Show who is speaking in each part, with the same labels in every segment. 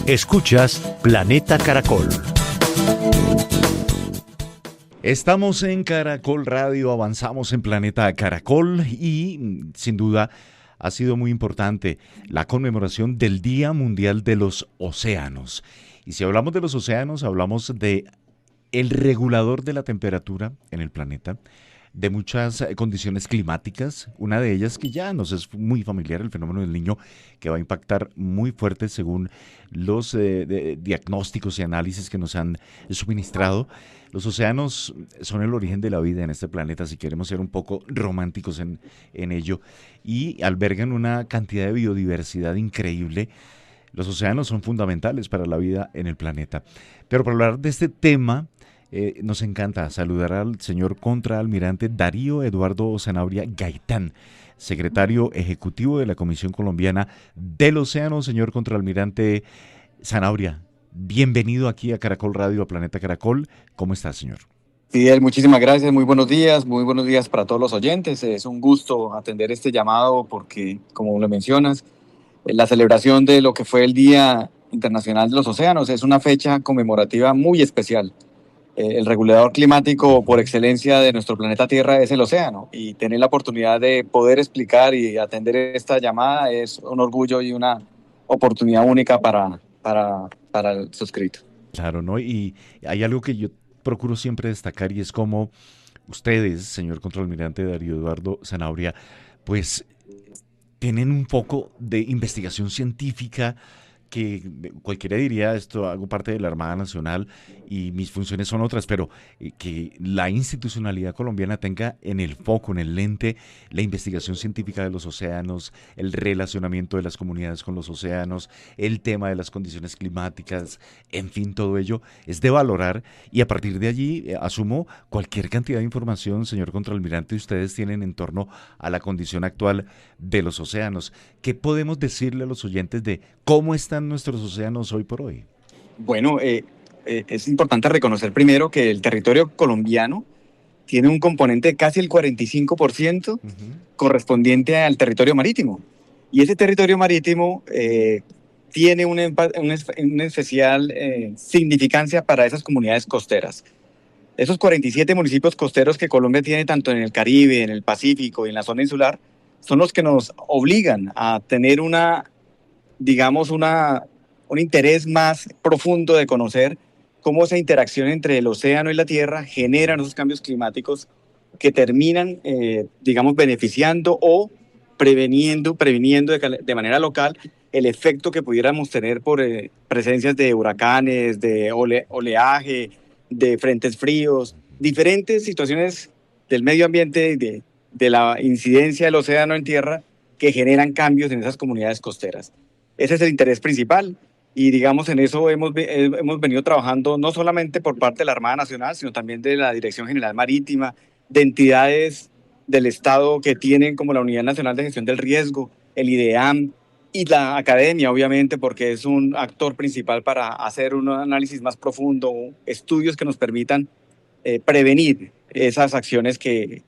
Speaker 1: Escuchas Planeta Caracol. Estamos en Caracol Radio, avanzamos en Planeta Caracol y sin duda ha sido muy importante la conmemoración del Día Mundial de los Océanos. Y si hablamos de los océanos, hablamos de el regulador de la temperatura en el planeta, de muchas condiciones climáticas, una de ellas que ya nos es muy familiar, el fenómeno del Niño, que va a impactar muy fuerte según los diagnósticos y análisis que nos han suministrado. Los océanos son el origen de la vida en este planeta, si queremos ser un poco románticos en ello, y albergan una cantidad de biodiversidad increíble. Los océanos son fundamentales para la vida en el planeta. Pero para hablar de este tema, nos encanta saludar al señor contraalmirante Darío Eduardo Sanabria Gaitán, secretario ejecutivo de la Comisión Colombiana del Océano. Señor contraalmirante Sanabria, bienvenido aquí a Caracol Radio, a Planeta Caracol. ¿Cómo está, señor?
Speaker 2: Fidel, muchísimas gracias, muy buenos días para todos los oyentes. Es un gusto atender este llamado porque, como lo mencionas, la celebración de lo que fue el Día Internacional de los Océanos es una fecha conmemorativa muy especial. El regulador climático por excelencia de nuestro planeta Tierra es el océano, y tener la oportunidad de poder explicar y atender esta llamada es un orgullo y una oportunidad única para el suscrito.
Speaker 1: Claro, ¿no? Y hay algo que yo procuro siempre destacar, y es como ustedes, señor contraalmirante Darío Eduardo Sanabria, pues tienen un poco de investigación científica que cualquiera diría, esto hago parte de la Armada Nacional y mis funciones son otras, pero que la institucionalidad colombiana tenga en el foco, en el lente, la investigación científica de los océanos, el relacionamiento de las comunidades con los océanos, el tema de las condiciones climáticas, en fin, todo ello es de valorar, y a partir de allí asumo cualquier cantidad de información, señor contraalmirante, ustedes tienen en torno a la condición actual de los océanos. ¿Qué podemos decirle a los oyentes de cómo están nuestros océanos hoy por hoy?
Speaker 2: Bueno, es importante reconocer primero que el territorio colombiano tiene un componente de casi el 45% correspondiente al territorio marítimo. Y ese territorio marítimo tiene una especial significancia para esas comunidades costeras. Esos 47 municipios costeros que Colombia tiene tanto en el Caribe, en el Pacífico y en la zona insular, son los que nos obligan a tener un interés más profundo de conocer cómo esa interacción entre el océano y la tierra generan esos cambios climáticos que terminan, beneficiando o previniendo de manera local el efecto que pudiéramos tener por presencias de huracanes, de oleaje, de frentes fríos, diferentes situaciones del medio ambiente, de la incidencia del océano en tierra que generan cambios en esas comunidades costeras. Ese es el interés principal, y en eso hemos venido trabajando no solamente por parte de la Armada Nacional, sino también de la Dirección General Marítima, de entidades del Estado que tienen como la Unidad Nacional de Gestión del Riesgo, el IDEAM, y la academia, obviamente, porque es un actor principal para hacer un análisis más profundo, estudios que nos permitan prevenir esas acciones que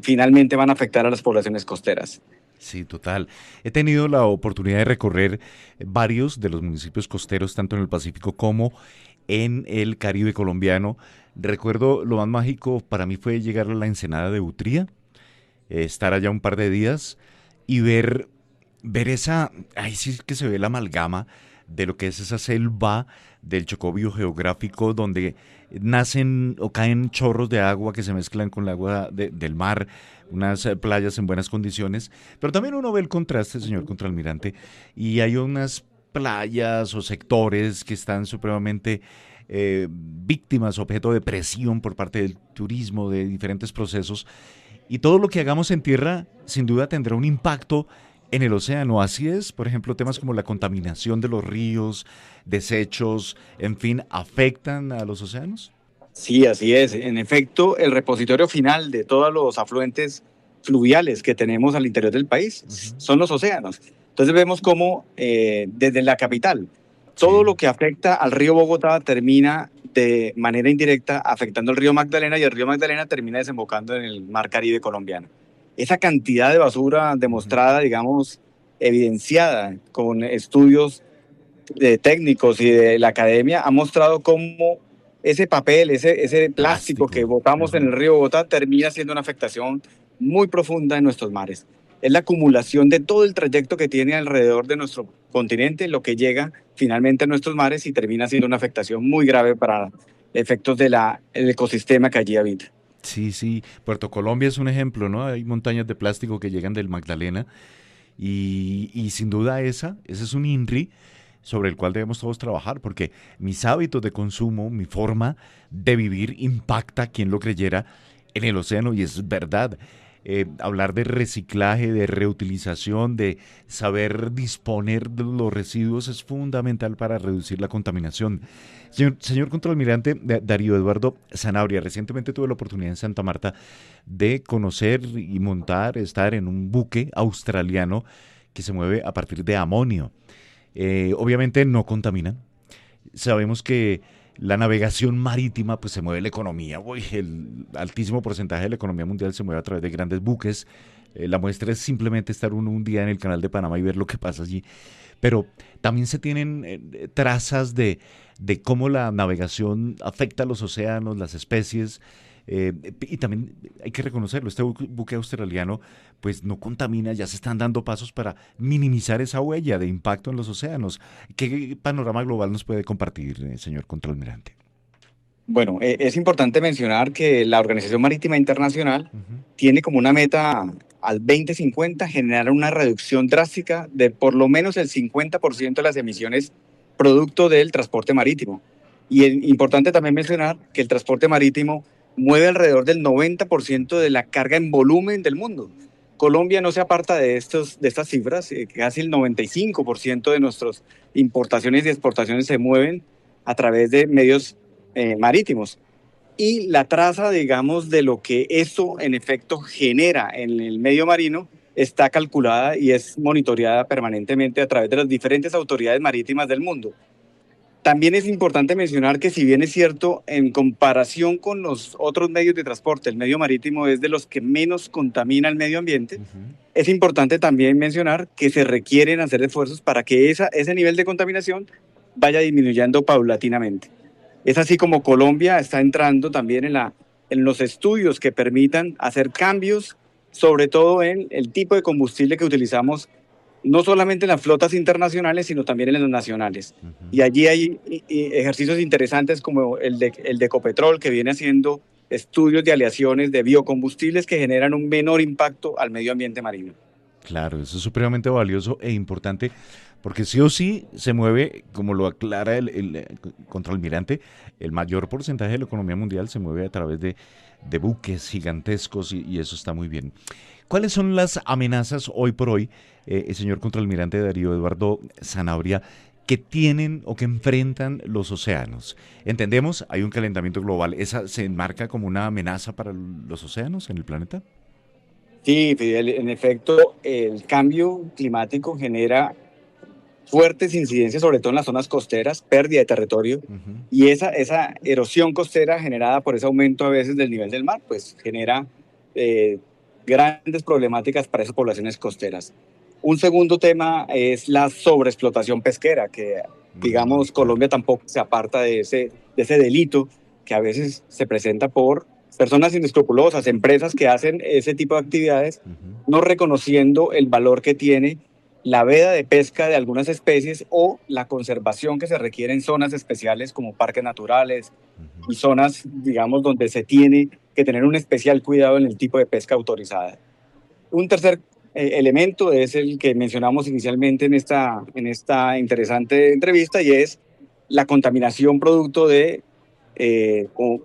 Speaker 2: finalmente van a afectar a las poblaciones costeras.
Speaker 1: Sí, total. He tenido la oportunidad de recorrer varios de los municipios costeros, tanto en el Pacífico como en el Caribe colombiano. Recuerdo, lo más mágico para mí fue llegar a la Ensenada de Utría, estar allá un par de días y ver esa, ahí sí que se ve la amalgama de lo que es esa selva del Chocó biogeográfico, donde nacen o caen chorros de agua que se mezclan con el agua del mar, unas playas en buenas condiciones, pero también uno ve el contraste, señor contraalmirante, y hay unas playas o sectores que están supremamente víctimas, objeto de presión por parte del turismo, de diferentes procesos, y todo lo que hagamos en tierra sin duda tendrá un impacto en el océano. Así es, por ejemplo, temas como la contaminación de los ríos, desechos, en fin, ¿afectan a los océanos?
Speaker 2: Sí, así es. En efecto, el repositorio final de todos los afluentes fluviales que tenemos al interior del país son los océanos. Entonces vemos cómo desde la capital, todo lo que afecta al río Bogotá termina de manera indirecta afectando al río Magdalena, y el río Magdalena termina desembocando en el mar Caribe colombiano. Esa cantidad de basura demostrada, evidenciada con estudios de técnicos y de la academia ha mostrado cómo ese papel, ese plástico que botamos en el río Bogotá termina siendo una afectación muy profunda en nuestros mares. Es la acumulación de todo el trayecto que tiene alrededor de nuestro continente, lo que llega finalmente a nuestros mares y termina siendo una afectación muy grave para efectos del ecosistema que allí habita.
Speaker 1: Sí, sí. Puerto Colombia es un ejemplo, ¿no? Hay montañas de plástico que llegan del Magdalena y sin duda ese es un INRI sobre el cual debemos todos trabajar, porque mis hábitos de consumo, mi forma de vivir impacta, quien lo creyera, en el océano y es verdad. Hablar de reciclaje, de reutilización, de saber disponer de los residuos es fundamental para reducir la contaminación. Señor Contralmirante Darío Eduardo Zanabria, recientemente tuve la oportunidad en Santa Marta de conocer y montar, estar en un buque australiano que se mueve a partir de amonio. Obviamente no contaminan. Sabemos que la navegación marítima pues se mueve la economía. Uy, el altísimo porcentaje de la economía mundial se mueve a través de grandes buques. La muestra es simplemente estar uno un día en el canal de Panamá y ver lo que pasa allí. Pero también se tienen trazas de cómo la navegación afecta a los océanos, las especies. Y también hay que reconocerlo, este buque australiano pues no contamina, ya se están dando pasos para minimizar esa huella de impacto en los océanos. ¿Qué panorama global nos puede compartir, señor Contralmirante?
Speaker 2: Bueno, es importante mencionar que la Organización Marítima Internacional tiene como una meta al 2050 generar una reducción drástica de por lo menos el 50% de las emisiones producto del transporte marítimo. Y es importante también mencionar que el transporte marítimo mueve alrededor del 90% de la carga en volumen del mundo. Colombia no se aparta de estas cifras, casi el 95% de nuestras importaciones y exportaciones se mueven a través de medios marítimos. Y la traza, digamos, de lo que eso en efecto genera en el medio marino está calculada y es monitoreada permanentemente a través de las diferentes autoridades marítimas del mundo. También es importante mencionar que si bien es cierto, en comparación con los otros medios de transporte, el medio marítimo es de los que menos contamina el medio ambiente, es importante también mencionar que se requieren hacer esfuerzos para que ese nivel de contaminación vaya disminuyendo paulatinamente. Es así como Colombia está entrando también en los estudios que permitan hacer cambios, sobre todo en el tipo de combustible que utilizamos, no solamente en las flotas internacionales, sino también en las nacionales. Y allí hay ejercicios interesantes como el de Ecopetrol, que viene haciendo estudios de aleaciones de biocombustibles que generan un menor impacto al medio ambiente marino.
Speaker 1: Claro, eso es supremamente valioso e importante porque sí o sí se mueve, como lo aclara el contralmirante, el mayor porcentaje de la economía mundial se mueve a través de buques gigantescos y eso está muy bien. ¿Cuáles son las amenazas hoy por hoy, señor contralmirante Darío Eduardo Zanabria, que tienen o que enfrentan los océanos? Entendemos, hay un calentamiento global, ¿esa se enmarca como una amenaza para los océanos en el planeta?
Speaker 2: Sí, Fidel, en efecto, el cambio climático genera fuertes incidencias, sobre todo en las zonas costeras, pérdida de territorio, y esa erosión costera generada por ese aumento a veces del nivel del mar, pues genera eh, grandes problemáticas para esas poblaciones costeras. Un segundo tema es la sobreexplotación pesquera, que digamos
Speaker 1: Claro.
Speaker 2: Colombia tampoco se aparta de ese delito que a veces se presenta por personas inescrupulosas, empresas que hacen ese tipo de actividades, no reconociendo el valor que tiene la veda de pesca de algunas especies o la conservación que se requiere en zonas especiales como parques naturales y zonas, digamos, donde se tiene que tener un especial cuidado en el tipo de pesca autorizada. Un tercer elemento es el que mencionamos inicialmente en esta interesante entrevista y es la contaminación producto que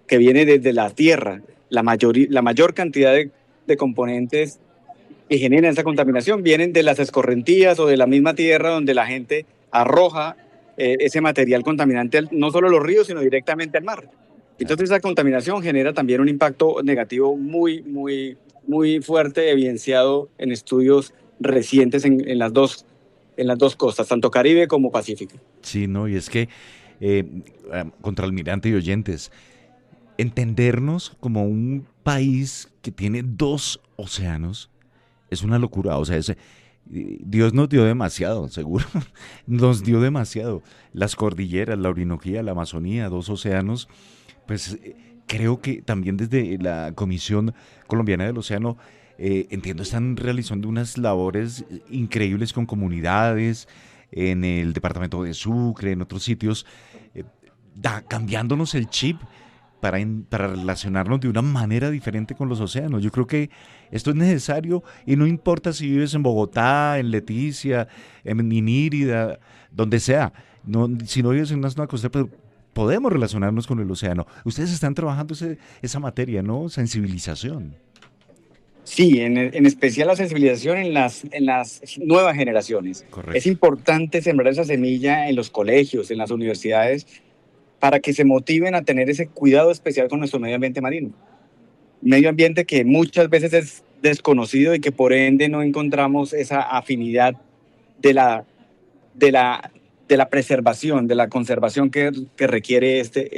Speaker 2: viene desde la tierra. La mayor cantidad de componentes que generan esa contaminación vienen de las escorrentías o de la misma tierra donde la gente arroja ese material contaminante no solo a los ríos, sino directamente al mar.
Speaker 1: Claro.
Speaker 2: Entonces esa contaminación genera también un impacto negativo muy, muy, muy fuerte, evidenciado en estudios recientes en las dos costas, tanto Caribe como Pacífico.
Speaker 1: Sí, no, y es que, eh, contralmirante y oyentes, entendernos como un país que tiene dos océanos es una locura. O sea, Dios nos dio demasiado, seguro. Nos dio demasiado. Las cordilleras, la Orinoquía, la Amazonía, dos océanos. Pues creo que también desde la Comisión Colombiana del Océano, entiendo, están realizando unas labores increíbles con comunidades en el departamento de Sucre, en otros sitios, eh, cambiándonos el chip para relacionarnos de una manera diferente con los océanos. Yo creo que esto es necesario y no importa si vives en Bogotá, en Leticia, en Inírida, donde sea. No, si no vives en una zona costera, pues podemos relacionarnos con el océano. Ustedes están trabajando esa materia, ¿no? Sensibilización.
Speaker 2: Sí, en especial la sensibilización en las nuevas generaciones. Es
Speaker 1: Correcto.
Speaker 2: importante sembrar esa semilla en los colegios, en las universidades, para que se motiven a tener ese cuidado especial con nuestro medio ambiente marino. Medio ambiente que muchas veces es desconocido y que por ende no encontramos esa afinidad de la, de la, de la preservación, de la conservación que requiere este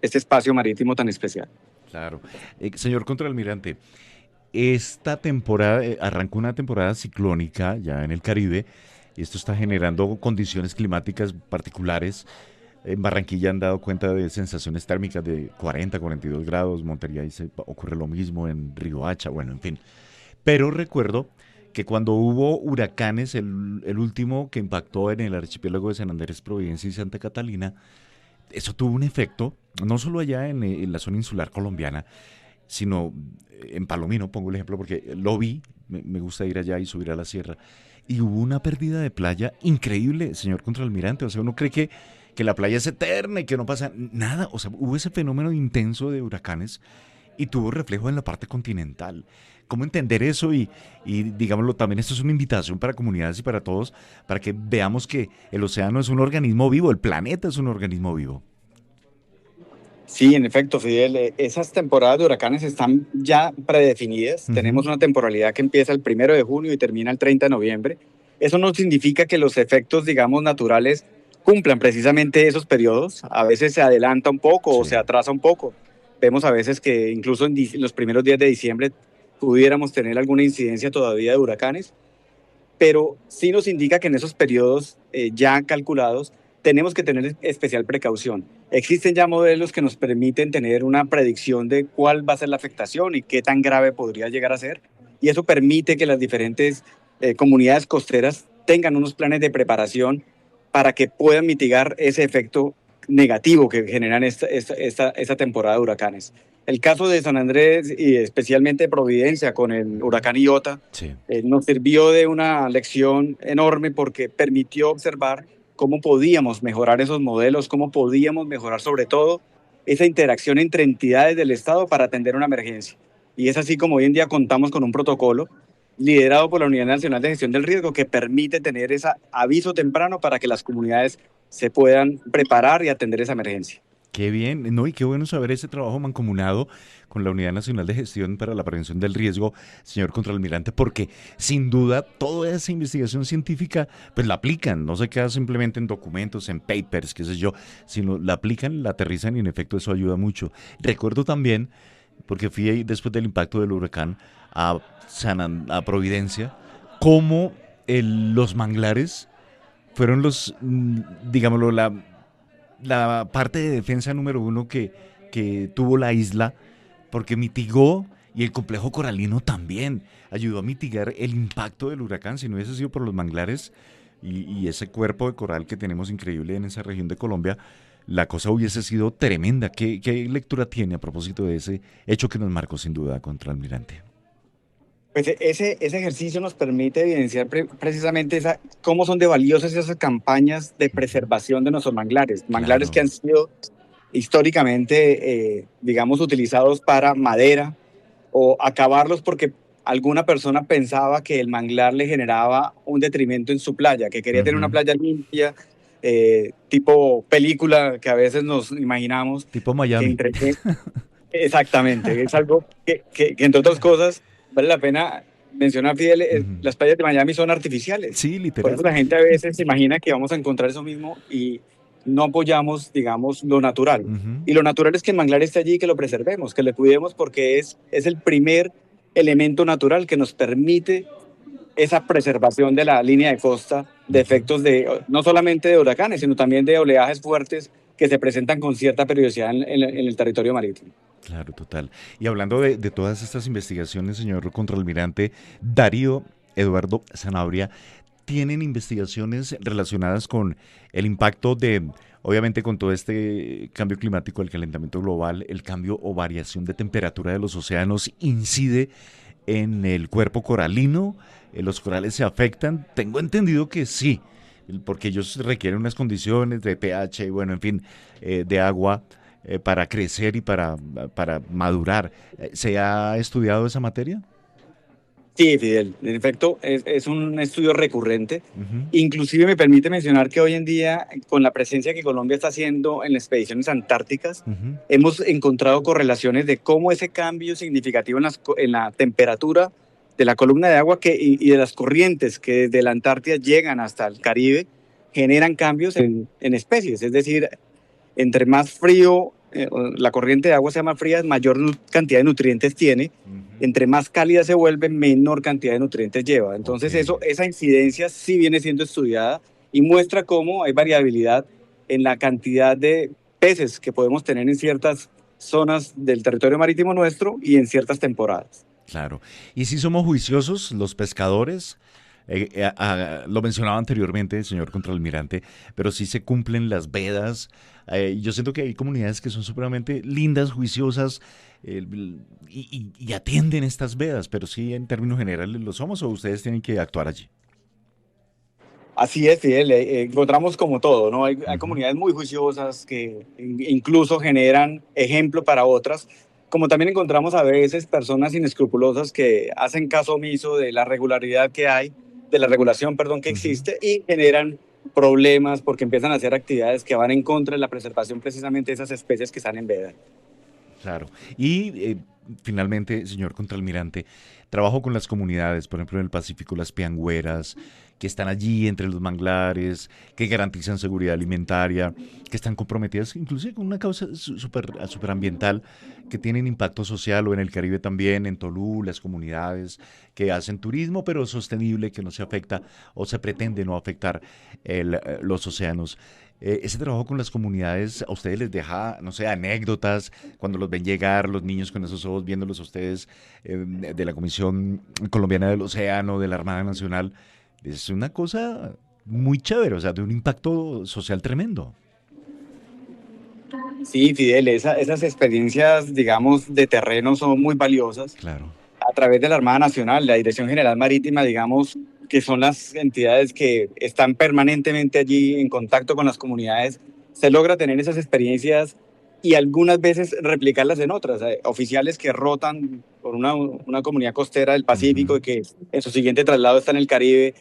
Speaker 2: espacio marítimo tan especial.
Speaker 1: Claro. Señor contraalmirante, esta temporada, arrancó una temporada ciclónica ya en el Caribe, y esto está generando condiciones climáticas particulares. En Barranquilla han dado cuenta de sensaciones térmicas de 40, 42 grados, Montería dice, ocurre lo mismo en Riohacha, bueno, en fin. Pero recuerdo que cuando hubo huracanes, el último que impactó en el archipiélago de San Andrés, Providencia y Santa Catalina, eso tuvo un efecto, no solo allá en la zona insular colombiana, sino en Palomino, pongo el ejemplo porque lo vi, me gusta ir allá y subir a la sierra, y hubo una pérdida de playa increíble, señor contraalmirante. O sea, uno cree que la playa es eterna y que no pasa nada. O sea, hubo ese fenómeno intenso de huracanes y tuvo reflejo en la parte continental. ¿Cómo entender eso? Y digámoslo, también esto es una invitación para comunidades y para todos, para que veamos que el océano es un organismo vivo, el planeta es un organismo vivo.
Speaker 2: Sí, en efecto, Fidel, esas temporadas de huracanes están ya predefinidas.
Speaker 1: Ujú.
Speaker 2: Tenemos una temporalidad que empieza el 1 de junio y termina el 30 de noviembre. Eso no significa que los efectos, digamos, naturales cumplan precisamente esos periodos. A veces se adelanta un poco o se
Speaker 1: Sí.
Speaker 2: atrasa un poco. Vemos a veces que incluso en los primeros días de diciembre pudiéramos tener alguna incidencia todavía de huracanes, pero sí nos indica que en esos periodos ya calculados tenemos que tener especial precaución. Existen ya modelos que nos permiten tener una predicción de cuál va a ser la afectación y qué tan grave podría llegar a ser, y eso permite que las diferentes comunidades costeras tengan unos planes de preparación para que puedan mitigar ese efecto negativo que generan esta temporada de huracanes. El caso de San Andrés y especialmente Providencia con el huracán Iota
Speaker 1: Sí.
Speaker 2: nos sirvió de una lección enorme porque permitió observar cómo podíamos mejorar esos modelos, cómo podíamos mejorar sobre todo esa interacción entre entidades del Estado para atender una emergencia. Y es así como hoy en día contamos con un protocolo liderado por la Unidad Nacional de Gestión del Riesgo que permite tener ese aviso temprano para que las comunidades se puedan preparar y atender esa emergencia.
Speaker 1: Qué bien, no, y qué bueno saber ese trabajo mancomunado con la Unidad Nacional de Gestión para la Prevención del Riesgo, señor contraalmirante, porque sin duda toda esa investigación científica, pues la aplican, no se queda simplemente en documentos, en papers, qué sé yo, sino la aplican, la aterrizan y en efecto eso ayuda mucho. Recuerdo también, porque fui ahí después del impacto del huracán a, a Providencia, cómo los manglares fueron digámoslo, la parte de defensa número uno que tuvo la isla, porque mitigó, y el complejo coralino también ayudó a mitigar el impacto del huracán. Si no hubiese sido por los manglares y ese cuerpo de coral que tenemos increíble en esa región de Colombia, la cosa hubiese sido tremenda. ¿Qué lectura tiene a propósito de ese hecho que nos marcó sin duda, contraalmirante?
Speaker 2: Pues ese ejercicio nos permite evidenciar precisamente cómo son de valiosas esas campañas de
Speaker 1: Ujú.
Speaker 2: preservación de nuestros manglares, manglares que
Speaker 1: Claro.
Speaker 2: han sido históricamente, digamos, utilizados para madera o acabarlos porque alguna persona pensaba que el manglar le generaba un detrimento en su playa, que quería tener una
Speaker 1: Ujú.
Speaker 2: playa limpia, tipo película que a veces nos imaginamos
Speaker 1: Tipo
Speaker 2: que
Speaker 1: Miami.
Speaker 2: entre... Exactamente, es algo que entre otras cosas vale la pena mencionar, Fidel,
Speaker 1: Ujú.
Speaker 2: las playas de Miami son artificiales.
Speaker 1: Sí,
Speaker 2: Por eso
Speaker 1: literal.
Speaker 2: la gente a veces se imagina que vamos a encontrar eso mismo y no apoyamos, digamos, lo natural.
Speaker 1: Ujú.
Speaker 2: Y lo natural es que el manglar esté allí y que lo preservemos, que lo cuidemos porque es el primer elemento natural que nos permite esa preservación de la línea de costa de efectos de no solamente de huracanes, sino también de oleajes fuertes que se presentan con cierta periodicidad en el territorio marítimo.
Speaker 1: Claro, total. Y hablando de todas estas investigaciones, señor contralmirante Darío Eduardo Sanabria, ¿tienen investigaciones relacionadas con el impacto de, obviamente con todo este cambio climático, el calentamiento global, el cambio o variación de temperatura de los océanos incide en el cuerpo coralino? ¿Los corales se afectan? Tengo entendido que sí, porque ellos requieren unas condiciones de pH, y bueno, en fin, de agua para crecer y para madurar. ¿Se ha estudiado esa materia?
Speaker 2: Sí, Fidel, en efecto, es un estudio recurrente.
Speaker 1: Ujú,
Speaker 2: Inclusive me permite mencionar que hoy en día, con la presencia que Colombia está haciendo en las expediciones antárticas,
Speaker 1: ujú,
Speaker 2: hemos encontrado correlaciones de cómo ese cambio significativo en la temperatura de la columna de agua y de las corrientes que desde la Antártida llegan hasta el Caribe generan cambios en especies. Es decir, entre más frío, la corriente de agua sea más fría, mayor cantidad de nutrientes tiene.
Speaker 1: ujú.
Speaker 2: Entre más cálida se vuelve, menor cantidad de nutrientes lleva.
Speaker 1: Ok,
Speaker 2: Entonces, esa incidencia sí viene siendo estudiada y muestra cómo hay variabilidad en la cantidad de peces que podemos tener en ciertas zonas del territorio marítimo nuestro y en ciertas temporadas.
Speaker 1: claro. ¿Y si somos juiciosos los pescadores? Lo mencionaba anteriormente, señor contralmirante, pero sí se cumplen las vedas. Yo siento que hay comunidades que son supremamente lindas, juiciosas, eh, y atienden estas vedas, pero sí en términos generales lo somos o ustedes tienen que actuar allí.
Speaker 2: Así es, Fidel. Encontramos como todo, ¿no? Hay
Speaker 1: Ujú,
Speaker 2: comunidades muy juiciosas que incluso generan ejemplo para otras, como también encontramos a veces personas inescrupulosas que hacen caso omiso de la regularidad que hay, de la regulación, perdón, que
Speaker 1: ujú.
Speaker 2: existe y generan problemas porque empiezan a hacer actividades que van en contra de la preservación precisamente de esas especies que están en veda.
Speaker 1: Claro. Y finalmente, señor contralmirante, trabajo con las comunidades, por ejemplo, en el Pacífico, las piangüeras, que están allí entre los manglares, que garantizan seguridad alimentaria, que están comprometidas inclusive con una causa superambiental, que tienen impacto social, o en el Caribe también, en Tolú, las comunidades que hacen turismo, pero sostenible, que no se afecta o se pretende no afectar los océanos. Ese trabajo con las comunidades a ustedes les deja, no sé, anécdotas, cuando los ven llegar, los niños con esos ojos viéndolos a ustedes, de la Comisión Colombiana del Océano, de la Armada Nacional, es una cosa muy chévere, o sea, de un impacto social tremendo.
Speaker 2: Sí, Fidel, esas experiencias, digamos, de terreno son muy valiosas.
Speaker 1: Claro.
Speaker 2: A través de la Armada Nacional, la Dirección General Marítima, digamos, que son las entidades que están permanentemente allí en contacto con las comunidades, se logra tener esas experiencias y algunas veces replicarlas en otras. Oficiales que rotan por una comunidad costera del Pacífico
Speaker 1: Ujú.
Speaker 2: y que en su siguiente traslado está en el Caribe,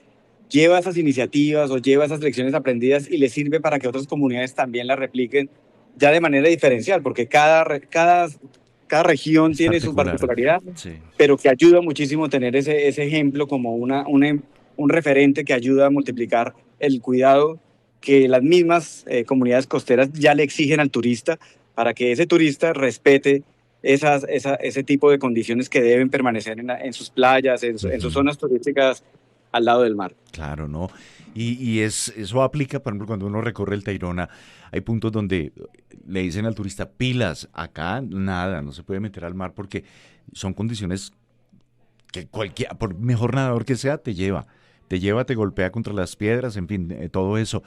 Speaker 2: lleva esas iniciativas o lleva esas lecciones aprendidas y le sirve para que otras comunidades también las repliquen ya de manera diferencial, porque cada región
Speaker 1: Es
Speaker 2: tiene su
Speaker 1: particular.
Speaker 2: particularidad,
Speaker 1: Sí.
Speaker 2: pero que ayuda muchísimo tener ese ejemplo como un referente que ayuda a multiplicar el cuidado que las mismas comunidades costeras ya le exigen al turista para que ese turista respete ese tipo de condiciones que deben permanecer en sus playas, en sus
Speaker 1: Ujú.
Speaker 2: zonas turísticas al lado del mar.
Speaker 1: Claro, ¿no? Eso aplica, por ejemplo, cuando uno recorre el Tayrona, hay puntos donde le dicen al turista, pilas, acá nada, no se puede meter al mar porque son condiciones que cualquier, por mejor nadador que sea, te golpea contra las piedras, en fin, todo eso.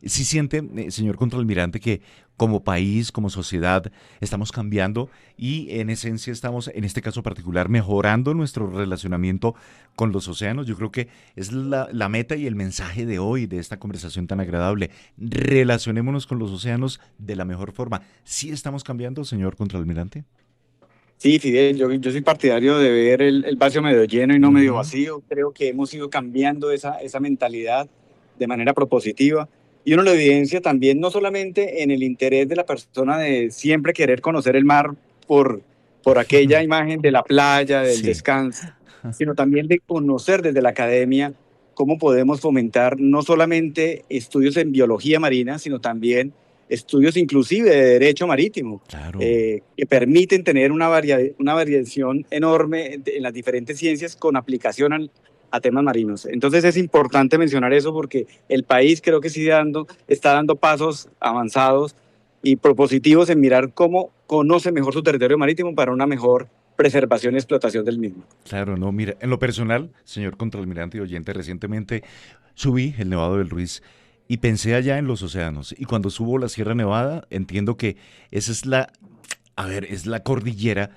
Speaker 1: Sí siente, señor contralmirante, que como país, como sociedad, estamos cambiando y en esencia estamos, en este caso particular, mejorando nuestro relacionamiento con los océanos. Yo creo que es la meta y el mensaje de hoy, de esta conversación tan agradable. Relacionémonos con los océanos de la mejor forma. ¿Sí estamos cambiando, señor contralmirante?
Speaker 2: Sí, Fidel, yo soy partidario de ver el vaso medio lleno y no medio
Speaker 1: Ujú,
Speaker 2: vacío. Creo que hemos ido cambiando esa mentalidad de manera propositiva. Y uno lo evidencia también no solamente en el interés de la persona de siempre querer conocer el mar por, por aquella imagen de la playa, del
Speaker 1: sí,
Speaker 2: descanso, sino también de conocer desde la academia cómo podemos fomentar no solamente estudios en biología marina, sino también estudios inclusive de derecho marítimo
Speaker 1: claro.
Speaker 2: que permiten tener una variación enorme en las diferentes ciencias con aplicación a temas marinos. Entonces es importante mencionar eso porque el país creo que sí está dando pasos avanzados y propositivos en mirar cómo conoce mejor su territorio marítimo para una mejor preservación y explotación del mismo.
Speaker 1: Claro, no, mira, en lo personal, señor contraalmirante y oyente, recientemente subí el Nevado del Ruiz y pensé allá en los océanos. Y cuando subo la Sierra Nevada, entiendo que esa es es la cordillera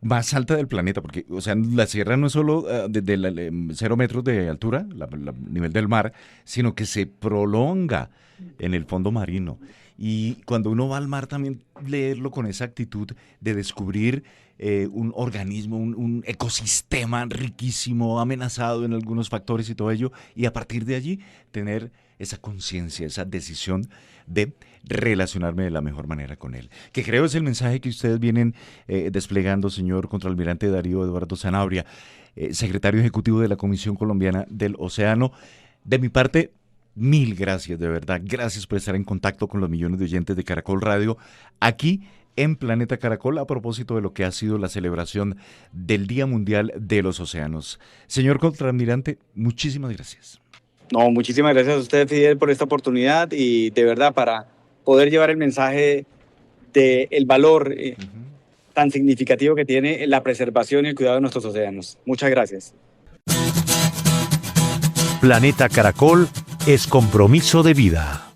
Speaker 1: más alta del planeta, porque, o sea, la sierra no es solo desde 0 metros de altura, nivel del mar, sino que se prolonga en el fondo marino. Y cuando uno va al mar también leerlo con esa actitud de descubrir un organismo, un ecosistema riquísimo, amenazado en algunos factores y todo ello, y a partir de allí tener esa conciencia, esa decisión de relacionarme de la mejor manera con él. Que creo es el mensaje que ustedes vienen desplegando, señor contraalmirante Darío Eduardo Sanabria, secretario ejecutivo de la Comisión Colombiana del Océano. De mi parte, mil gracias, de verdad. Gracias por estar en contacto con los millones de oyentes de Caracol Radio, aquí en Planeta Caracol, a propósito de lo que ha sido la celebración del Día Mundial de los Océanos. Señor contraalmirante, muchísimas gracias.
Speaker 2: No, muchísimas gracias a usted, Fidel, por esta oportunidad y de verdad para poder llevar el mensaje del valor tan significativo que tiene la preservación y el cuidado de nuestros océanos. Muchas gracias.
Speaker 3: Planeta Caracol es compromiso de vida.